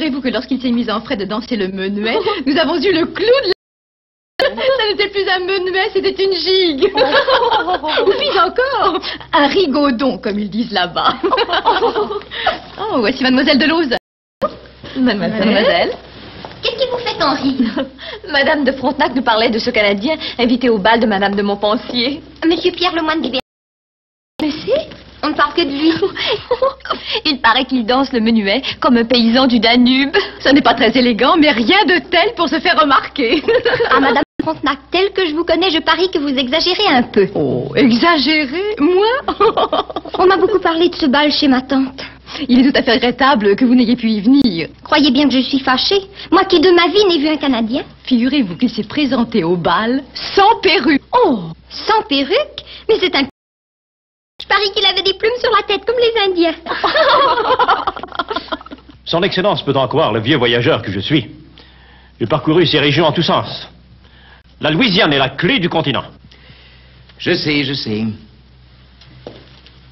figurez-vous que lorsqu'il s'est mis en frais de danser le menuet, nous avons eu le clou de la... Ça n'était plus un menuet, c'était une gigue. Ou puis encore, un rigaudon, comme ils disent là-bas. Oh, voici Mademoiselle de Lausanne. Mademoiselle. Qu'est-ce qui vous fait tant rire? Madame de Frontenac nous parlait de ce Canadien invité au bal de Madame de Montpensier. Monsieur Pierre Lemoine d'Iber. Mais si, On ne parle que de lui. il paraît qu'il danse le menuet comme un paysan du Danube. Ce n'est pas très élégant, mais rien de tel pour se faire remarquer. Ah, Madame Frontenac, tel que je vous connais, je parie que vous exagérez un peu. Oh, exagéré, moi? On m'a beaucoup parlé de ce bal chez ma tante. Il est tout à fait regrettable que vous n'ayez pu y venir. Croyez bien que je suis fâchée. Moi qui de ma vie n'ai vu un Canadien. Figurez-vous qu'il s'est présenté au bal sans perruque. Oh, sans perruque? Mais c'est un... Je parie qu'il avait des plumes sur la tête, comme les Indiens. Son Excellence peut en croire le vieux voyageur que je suis. J'ai parcouru ces régions en tous sens. La Louisiane est la clé du continent. Je sais.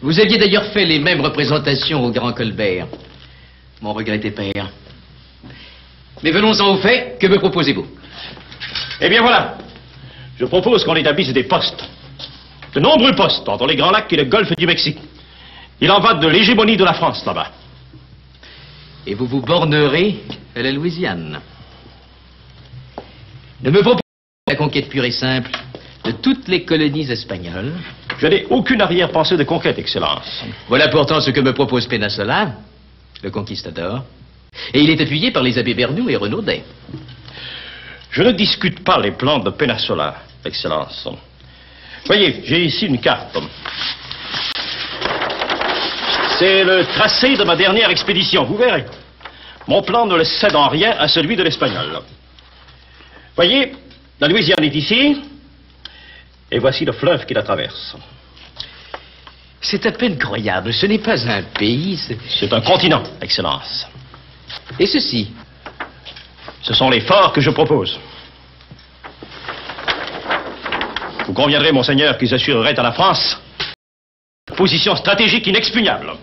Vous aviez d'ailleurs fait les mêmes représentations au Grand Colbert, mon regretté père. Mais venons-en au fait, que me proposez-vous? Eh bien voilà, je propose qu'on établisse des postes. De nombreux postes entre les Grands Lacs et le golfe du Mexique. Il en va de l'hégémonie de la France là-bas. Et vous vous bornerez à la Louisiane. Ne me proposez pas la conquête pure et simple de toutes les colonies espagnoles. Je n'ai aucune arrière-pensée de conquête, Excellence. Voilà pourtant ce que me propose Penasola, le conquistador. Et il est appuyé par les abbés Bernoux et Renaudet. Je ne discute pas les plans de Penasola, Excellence. Voyez, j'ai ici une carte. C'est le tracé de ma dernière expédition, vous verrez. Mon plan ne le cède en rien à celui de l'Espagnol. Voyez, la Louisiane est ici, et voici le fleuve qui la traverse. C'est à peine croyable, ce n'est pas un pays, c'est un continent, Excellence. Et ceci? Ce sont les forts que je propose. Vous conviendrez, Monseigneur, qu'ils assureraient à la France une position stratégique inexpugnable.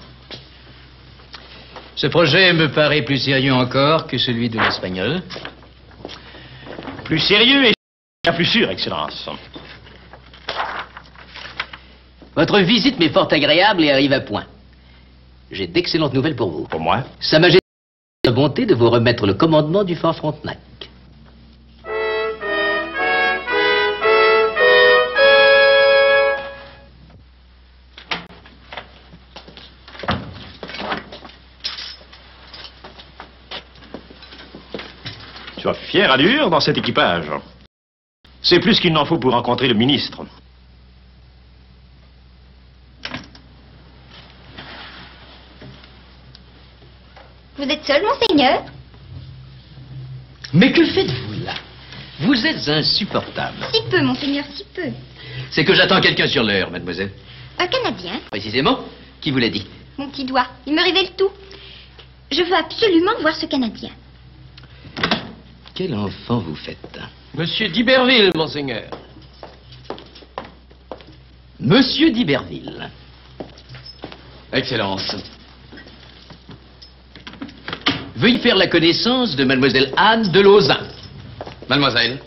Ce projet me paraît plus sérieux encore que celui de l'Espagnol. Plus sérieux et bien plus sûr, Excellence. Votre visite m'est fort agréable et arrive à point. J'ai d'excellentes nouvelles pour vous. Pour moi? Sa Majesté a la bonté de vous remettre le commandement du fort Frontenac. Tu as fière allure dans cet équipage. C'est plus qu'il n'en faut pour rencontrer le ministre. Vous êtes seul, monseigneur? Mais que faites-vous là? Vous êtes insupportable. Si peu, monseigneur, si peu. C'est que j'attends quelqu'un sur l'heure, mademoiselle. Un Canadien? Précisément? Qui vous l'a dit? Mon petit doigt, il me révèle tout. Je veux absolument voir ce Canadien. Quel enfant vous faites? Monsieur d'Iberville, monseigneur. Monsieur d'Iberville. Excellence. Veuillez faire la connaissance de mademoiselle Anne de Lausanne. Mademoiselle.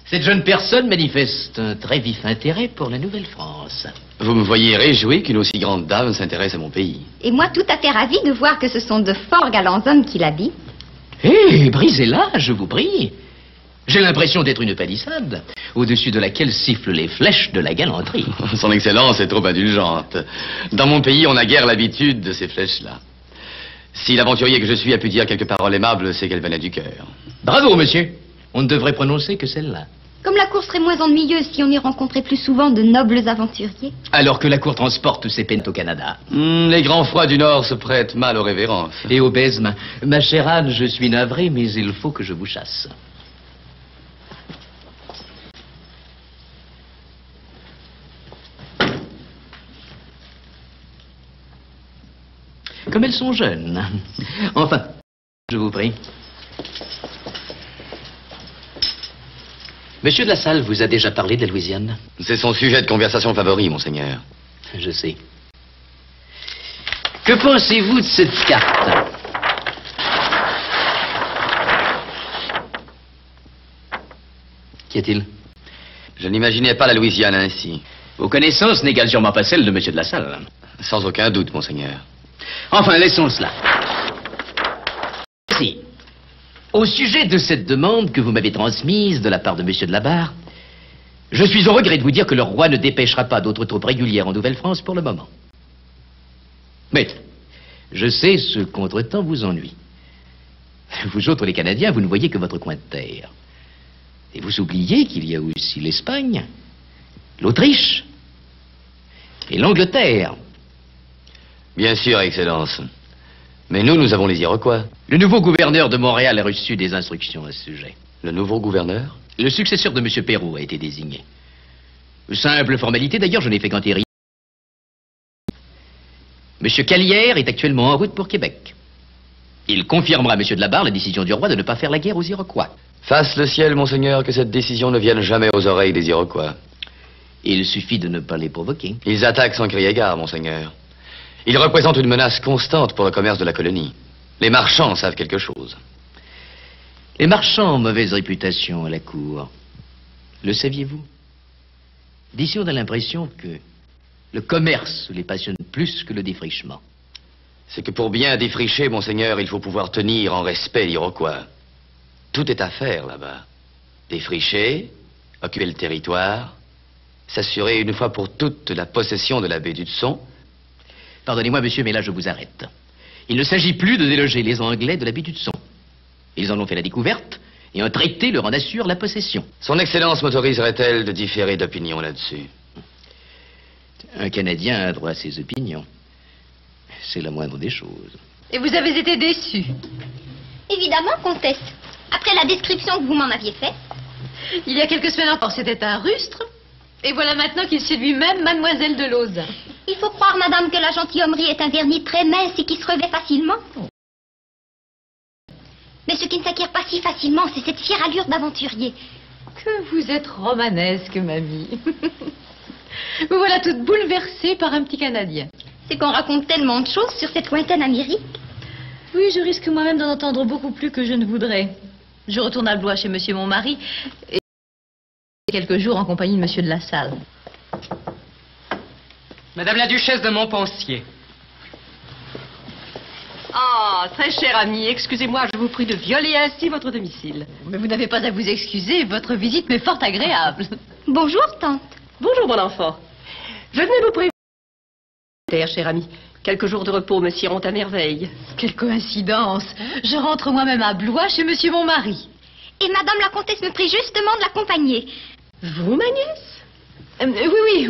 Cette jeune personne manifeste un très vif intérêt pour la Nouvelle-France. Vous me voyez réjoui qu'une aussi grande dame s'intéresse à mon pays. Et moi, tout à fait ravie de voir que ce sont de fort galants hommes qui l'habillent. Hé, brisez-la, je vous prie. J'ai l'impression d'être une palissade, au-dessus de laquelle sifflent les flèches de la galanterie. Son Excellence est trop indulgente. Dans mon pays, on n'a guère l'habitude de ces flèches-là. Si l'aventurier que je suis a pu dire quelques paroles aimables, c'est qu'elles venaient du cœur. Bravo, monsieur. On ne devrait prononcer que celle-là. Comme la cour serait moins ennuyeuse si on y rencontrait plus souvent de nobles aventuriers. Alors que la cour transporte ses peines au Canada. Les grands froids du Nord se prêtent mal aux révérences. Et au baisement. Ma chère Anne, je suis navré, mais il faut que je vous chasse. Comme elles sont jeunes. Enfin, je vous prie. Monsieur de la Salle vous a déjà parlé de la Louisiane? C'est son sujet de conversation favori, monseigneur. Je sais. Que pensez-vous de cette carte? Qu'y a-t-il? Je n'imaginais pas la Louisiane ainsi. Vos connaissances n'égalent sûrement pas celles de Monsieur de La Salle. Sans aucun doute, monseigneur. Enfin, laissons cela. Si. Au sujet de cette demande que vous m'avez transmise de la part de Monsieur de la Barre, je suis au regret de vous dire que le roi ne dépêchera pas d'autres troupes régulières en Nouvelle-France pour le moment. Mais, je sais ce contretemps vous ennuie. Vous autres, les Canadiens, vous ne voyez que votre coin de terre. Et vous oubliez qu'il y a aussi l'Espagne, l'Autriche et l'Angleterre. Bien sûr, Excellence. Mais nous avons les Iroquois. Le nouveau gouverneur de Montréal a reçu des instructions à ce sujet. Le nouveau gouverneur? Le successeur de M. Perrault a été désigné. Simple formalité, d'ailleurs, je n'ai fait qu'enterrer. M. Calière est actuellement en route pour Québec. Il confirmera à M. de la Barre la décision du roi de ne pas faire la guerre aux Iroquois. Fasse le ciel, monseigneur, que cette décision ne vienne jamais aux oreilles des Iroquois. Il suffit de ne pas les provoquer. Ils attaquent sans crier gare, monseigneur. Ils représentent une menace constante pour le commerce de la colonie. Les marchands savent quelque chose. Les marchands ont mauvaise réputation à la cour. Le saviez-vous? D'ici, on a l'impression que le commerce les passionne plus que le défrichement. C'est que pour bien défricher, monseigneur, il faut pouvoir tenir en respect l'Iroquois. Tout est à faire là-bas. Défricher, occuper le territoire, s'assurer une fois pour toutes la possession de la baie d'Hudson. Pardonnez-moi, monsieur, mais là, je vous arrête. Il ne s'agit plus de déloger les Anglais de la baie d'Hudson. Ils en ont fait la découverte, et un traité leur en assure la possession. Son Excellence m'autoriserait-elle de différer d'opinion là-dessus? Un Canadien a droit à ses opinions. C'est la moindre des choses. Et vous avez été déçu? Évidemment, comtesse. Après la description que vous m'en aviez faite. Il y a quelques semaines encore, c'était un rustre. Et voilà maintenant qu'il séduit même mademoiselle de Lauzun. Il faut croire, madame, que la gentilhommerie est un vernis très mince et qui se revêt facilement. Mais ce qui ne s'acquiert pas si facilement, c'est cette fière allure d'aventurier. Que vous êtes romanesque, mamie. Vous voilà toute bouleversée par un petit Canadien. C'est qu'on raconte tellement de choses sur cette lointaine Amérique. Oui, je risque moi-même d'en entendre beaucoup plus que je ne voudrais. Je retourne à Blois chez monsieur mon mari et quelques jours en compagnie de monsieur de La Salle. Madame la duchesse de Montpensier. Ah, très cher ami, excusez-moi, je vous prie de violer ainsi votre domicile. Mais vous n'avez pas à vous excuser, votre visite m'est fort agréable. Bonjour, tante. Bonjour, mon enfant. Je venais vous prévenir, cher ami. Quelques jours de repos me s'iront à merveille. Quelle coïncidence. Je rentre moi-même à Blois chez monsieur mon mari. Et madame la comtesse me prie justement de l'accompagner. Vous, ma nièce?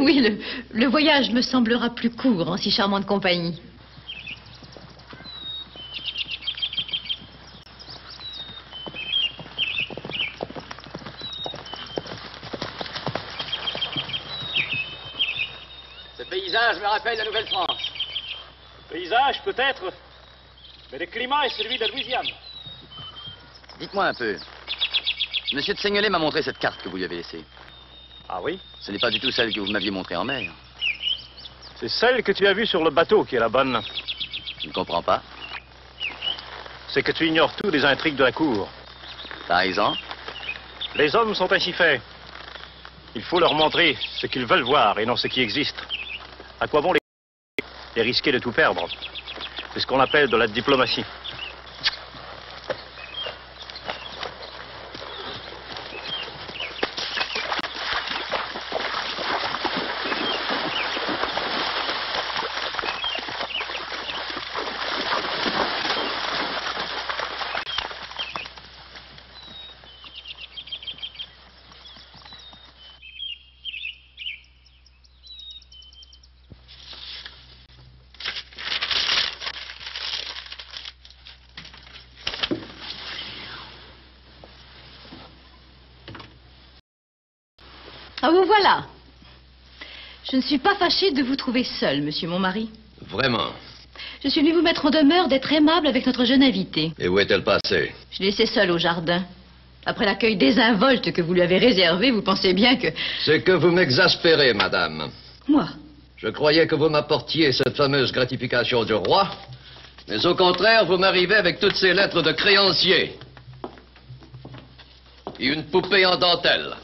Oui, le voyage me semblera plus court en si charmante compagnie. Ce paysage me rappelle la Nouvelle-France. Paysage, peut-être, mais le climat est celui de la Louisiane. Dites-moi un peu. Monsieur de Seignelay m'a montré cette carte que vous lui avez laissée. Ah oui? Ce n'est pas du tout celle que vous m'aviez montrée en mer. C'est celle que tu as vue sur le bateau qui est la bonne. Je ne comprends pas. C'est que tu ignores tout des intrigues de la cour. Par exemple? Les hommes sont ainsi faits. Il faut leur montrer ce qu'ils veulent voir et non ce qui existe. À quoi bon les risquer de tout perdre? C'est ce qu'on appelle de la diplomatie. Ah, vous voilà. Je ne suis pas fâchée de vous trouver seul, monsieur mon mari. Vraiment? Je suis venue vous mettre en demeure d'être aimable avec notre jeune invitée. Et où est-elle passée? Je l'ai laissée seule au jardin. Après l'accueil désinvolte que vous lui avez réservé, vous pensez bien que... C'est que vous m'exaspérez, madame. Moi? Je croyais que vous m'apportiez cette fameuse gratification du roi, mais au contraire, vous m'arrivez avec toutes ces lettres de créanciers. et une poupée en dentelle.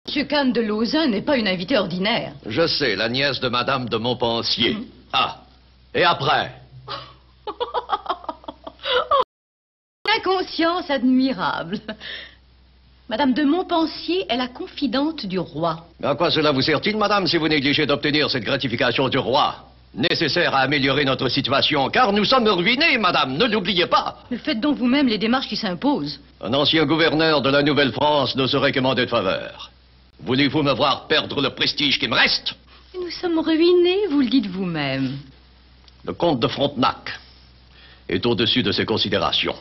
Monsieur Kahn de Lauzun n'est pas une invitée ordinaire. Je sais, la nièce de Madame de Montpensier. Ah, et après? Inconscience admirable. Madame de Montpensier est la confidente du roi. Mais à quoi cela vous sert-il, madame, si vous négligez d'obtenir cette gratification du roi? Nécessaire à améliorer notre situation, car nous sommes ruinés, madame, ne l'oubliez pas. Mais faites donc vous-même les démarches qui s'imposent. Un ancien gouverneur de la Nouvelle-France ne saurait commander de faveur. Voulez-vous me voir perdre le prestige qui me reste? Nous sommes ruinés, vous le dites vous-même. Le comte de Frontenac est au-dessus de ces considérations.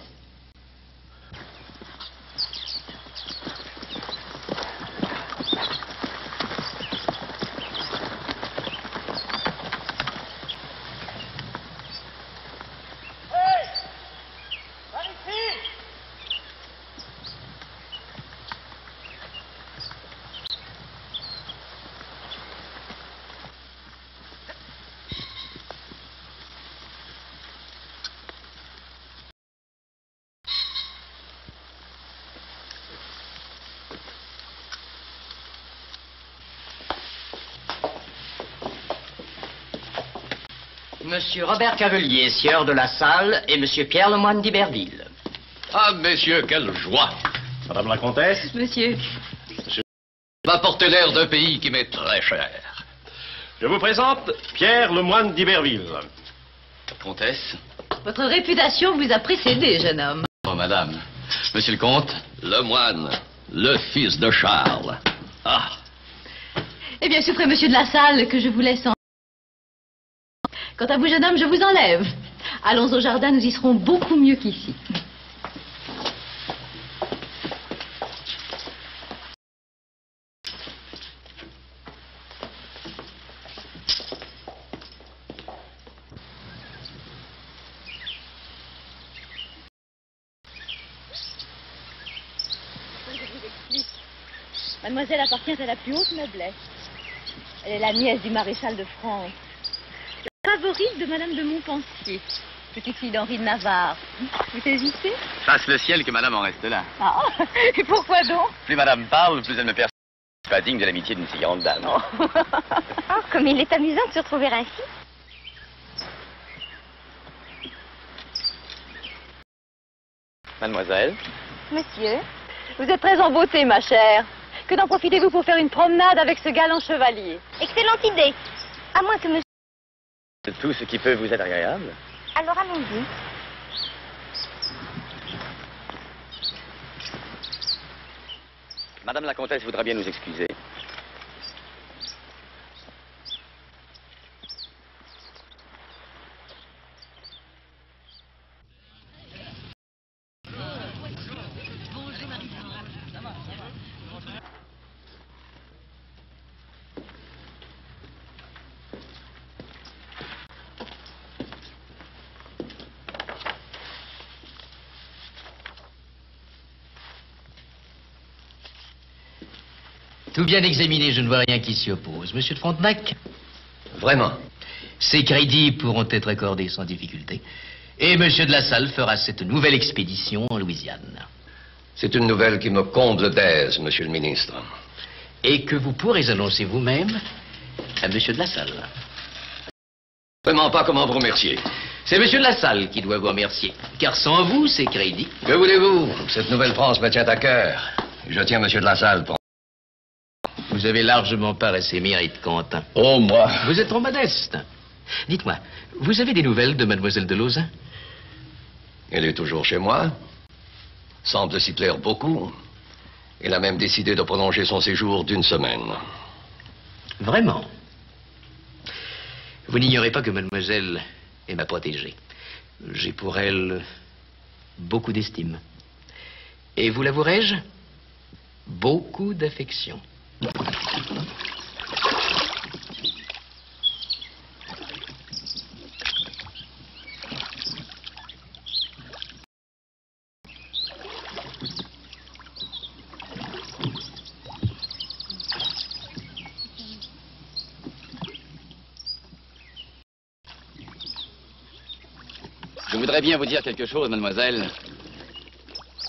Monsieur Robert Cavelier, sieur de la Salle, et Monsieur Pierre Lemoine d'Iberville. Ah, messieurs, quelle joie! Madame la comtesse? Monsieur. M'apporter l'air d'un pays qui m'est très cher. Je vous présente Pierre Lemoine d'Iberville. Comtesse? Votre réputation vous a précédé, jeune homme. Oh, madame. Monsieur le comte? Lemoine, le fils de Charles. Ah! Eh bien, souffrez, monsieur de la Salle, que je vous laisse en... Quant à vous, jeune homme, je vous enlève. Allons au jardin, nous y serons beaucoup mieux qu'ici. Mademoiselle appartient à la plus haute noblesse. Elle est la nièce du maréchal de France. La favorite de Madame de Montpensier, petite fille d'Henri de Navarre. Vous hésitez? Fasse le ciel que madame en reste là. Ah, et pourquoi donc? Plus madame parle, plus elle me perçoit pas digne de l'amitié d'une si grande dame. Oh, comme il est amusant de se retrouver ainsi. Mademoiselle? Monsieur, Vous êtes très en beauté, ma chère. Que n'en profitez-vous pour faire une promenade avec ce galant chevalier? excellente idée. À moins que monsieur... Tout ce qui peut vous être agréable. Alors allons-y. Madame la comtesse voudra bien nous excuser. Tout bien examiné, je ne vois rien qui s'y oppose. Monsieur de Frontenac? Vraiment? Ces crédits pourront être accordés sans difficulté. Et Monsieur de la Salle fera cette nouvelle expédition en Louisiane. C'est une nouvelle qui me comble d'aise, monsieur le ministre. Et que vous pourrez annoncer vous-même à Monsieur de la Salle. Vraiment pas comment vous remercier. C'est Monsieur de la Salle qui doit vous remercier. Car sans vous, ces crédits... Que voulez-vous? Cette nouvelle France me tient à cœur. Je tiens monsieur de la Salle pour... Vous avez largement part à ses mérites, Quentin. Oh, moi. Vous êtes trop modeste. Dites-moi, vous avez des nouvelles de Mademoiselle de Lauzun? Elle est toujours chez moi. Semble s'y plaire beaucoup. Elle a même décidé de prolonger son séjour d'1 semaine. Vraiment? Vous n'ignorez pas que Mademoiselle est ma protégée. J'ai pour elle beaucoup d'estime. Et vous l'avouerai-je, beaucoup d'affection. Je voudrais bien vous dire quelque chose, mademoiselle.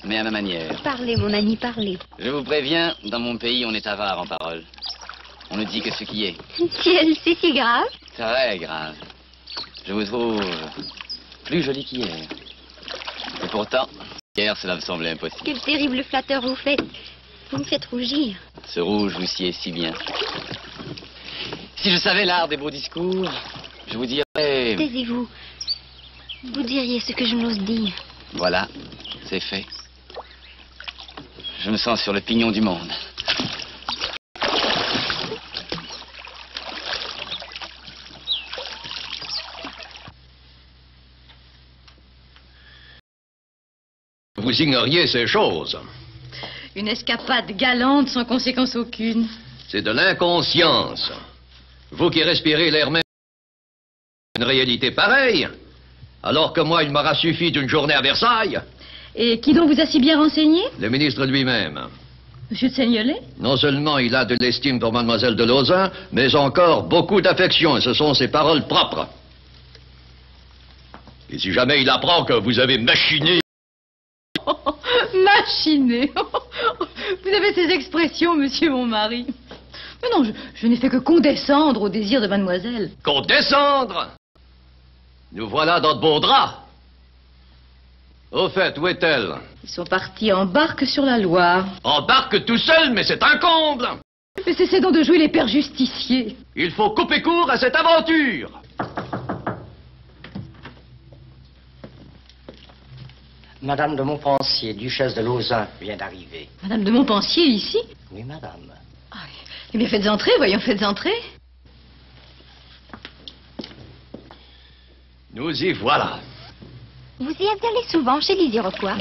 mais à ma manière. Parlez, mon ami, parlez. Je vous préviens, dans mon pays, on est avare en parole. On ne dit que ce qui est. Ciel, c'est si grave. Très grave. Je vous trouve plus jolie qu'hier. Et pourtant, hier, cela me semblait impossible. Quel terrible flatteur vous faites. Vous me faites rougir. Ce rouge vous sied si bien. Si je savais l'art des beaux discours, je vous dirais... Taisez-vous. Vous diriez ce que je n'ose dire. Voilà, c'est fait. Je me sens sur le pignon du monde. Vous ignoriez ces choses. Une escapade galante sans conséquence aucune. C'est de l'inconscience. Vous qui respirez l'air même une réalité pareille, alors que moi, il m'aura suffi d'une journée à Versailles. Et qui donc vous a si bien renseigné? Le ministre lui-même. Monsieur de Seignelay? Non seulement il a de l'estime pour mademoiselle de Lauzun, mais encore beaucoup d'affection, et ce sont ses paroles propres. Et si jamais il apprend que vous avez machiné... Machiné. Vous avez ces expressions, monsieur mon mari. Mais non, je n'ai fait que condescendre au désir de mademoiselle. Condescendre? Nous voilà dans de beaux draps. Au fait, où est-elle? Ils sont partis en barque sur la Loire. En barque tout seul, mais c'est un comble. Mais cessez donc de jouer les pères justiciers. Il faut couper court à cette aventure. Madame de Montpensier, duchesse de Lauzun, vient d'arriver. Madame de Montpensier, ici? Oui, madame. Ah, eh bien, faites entrer, voyons, faites entrer. Nous y voilà. Vous y êtes allé souvent chez les Iroquois.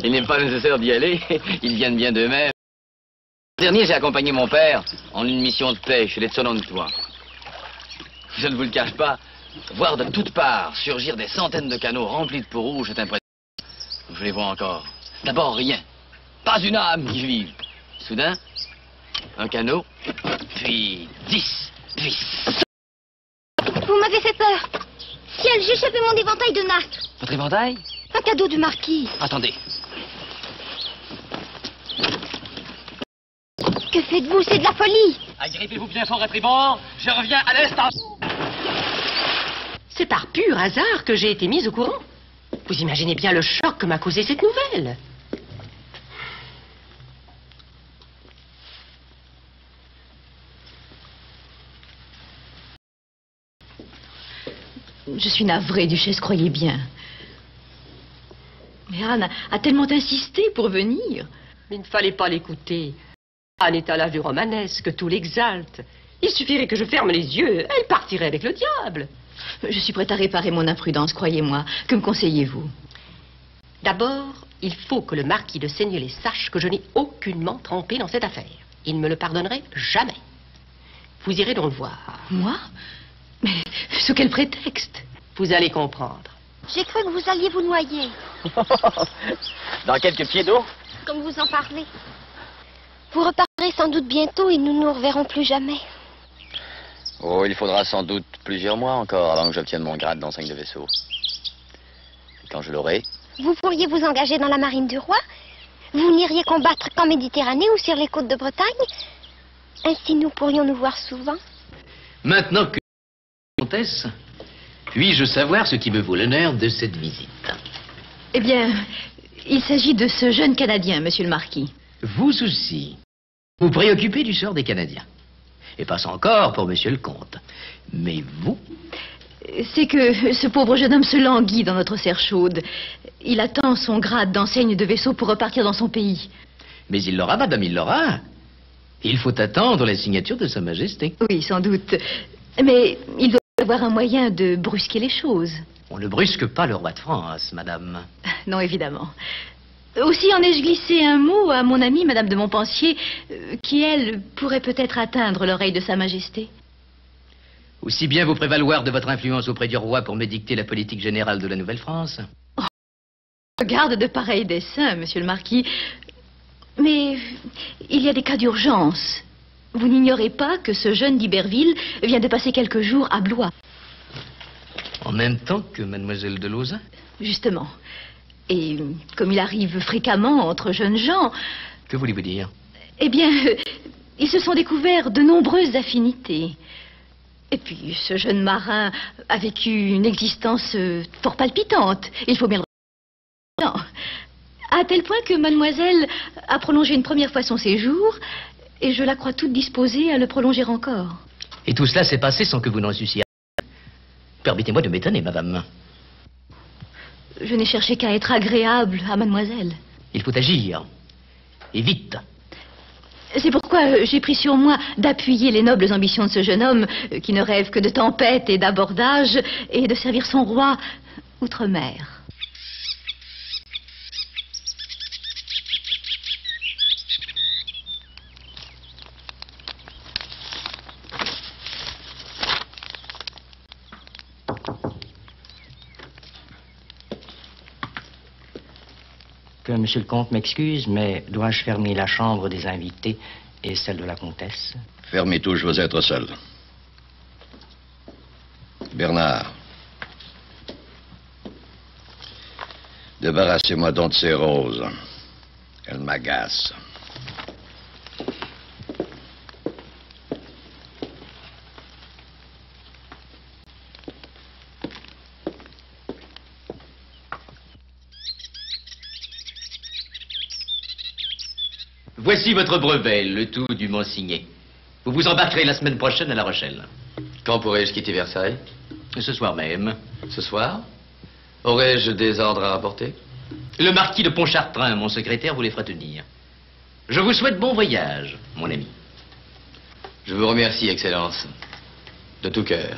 Il n'est pas nécessaire d'y aller. Ils viennent bien d'eux-mêmes. L'an dernier, j'ai accompagné mon père en une mission de paix chez les Tsonontois. Je ne vous le cache pas, voir de toutes parts surgir des centaines de canaux remplis de peau rouge est impressionnant. Je les vois encore. D'abord, rien. Pas une âme qui vive. Soudain, un canot, puis 10, puis 100. Vous m'avez fait peur. Ciel, j'ai échappé mon éventail de nacre. Votre éventail? Un cadeau du marquis. Attendez. Que faites-vous? C'est de la folie. Agrippez-vous bien fort à tribord, je reviens à l'instant. C'est par pur hasard que j'ai été mise au courant. Vous imaginez bien le choc que m'a causé cette nouvelle. Je suis navrée, duchesse, croyez bien. Mais Anne a tellement insisté pour venir. Mais il ne fallait pas l'écouter. Anne est à l'âge du romanesque, tout l'exalte. Il suffirait que je ferme les yeux, elle partirait avec le diable. Je suis prête à réparer mon imprudence, croyez-moi. Que me conseillez-vous? D'abord, il faut que le marquis de Seignelay sache que je n'ai aucunement trempé dans cette affaire. Il ne me le pardonnerait jamais. Vous irez donc le voir. Moi? Mais sous quel prétexte? Vous allez comprendre. J'ai cru que vous alliez vous noyer, Dans quelques pieds d'eau? comme vous en parlez. Vous repartirez sans doute bientôt et nous ne nous reverrons plus jamais. Oh, il faudra sans doute plusieurs mois encore avant que j'obtienne mon grade d'enseigne de vaisseau. Et quand je l'aurai... Vous pourriez vous engager dans la marine du roi. Vous n'iriez combattre qu'en Méditerranée ou sur les côtes de Bretagne. Ainsi, nous pourrions nous voir souvent. Maintenant que... Comtesse, puis-je savoir ce qui me vaut l'honneur de cette visite? Eh bien, il s'agit de ce jeune Canadien, monsieur le marquis. Vous aussi, vous préoccupez du sort des Canadiens. Et pas encore pour monsieur le comte. Mais vous... C'est que ce pauvre jeune homme se languit dans notre serre chaude. Il attend son grade d'enseigne de vaisseau pour repartir dans son pays. Mais il l'aura, madame, il l'aura. Il faut attendre la signature de Sa Majesté. Oui, sans doute. Mais il doit avoir un moyen de brusquer les choses. On ne brusque pas le roi de France, madame. Non, évidemment. Aussi en ai-je glissé un mot à mon amie, madame de Montpensier, qui, elle, pourrait peut-être atteindre l'oreille de Sa Majesté. Aussi bien vous prévaloir de votre influence auprès du roi pour me dicter la politique générale de la Nouvelle-France. Oh, garde de pareils desseins, monsieur le marquis. Mais il y a des cas d'urgence. Vous n'ignorez pas que ce jeune d'Iberville vient de passer quelques jours à Blois. En même temps que mademoiselle de Lauzun? Justement. Et comme il arrive fréquemment entre jeunes gens, Que voulez-vous dire? eh bien, ils se sont découverts de nombreuses affinités. Et puis, ce jeune marin a vécu une existence fort palpitante. Il faut bien le reconnaître. À tel point que mademoiselle a prolongé une première fois son séjour, et je la crois toute disposée à le prolonger encore. Et tout cela s'est passé sans que vous n'en eussiez. Permettez-moi de m'étonner, madame. Je n'ai cherché qu'à être agréable à mademoiselle. Il faut agir. Et vite. C'est pourquoi j'ai pris sur moi d'appuyer les nobles ambitions de ce jeune homme qui ne rêve que de tempête et d'abordage et de servir son roi outre-mer. Que monsieur le comte m'excuse, mais dois-je fermer la chambre des invités et celle de la comtesse? Fermez tout, je veux être seul. Bernard. Débarrassez-moi donc de ces roses. Elles m'agacent. Voici votre brevet, le tout dûment signé. Vous vous embarquerez la semaine prochaine à La Rochelle. Quand pourrai-je quitter Versailles? Ce soir même. Ce soir? Aurais-je des ordres à rapporter? Le marquis de Pontchartrain, mon secrétaire, vous les fera tenir. Je vous souhaite bon voyage, mon ami. Je vous remercie, Excellence. De tout cœur.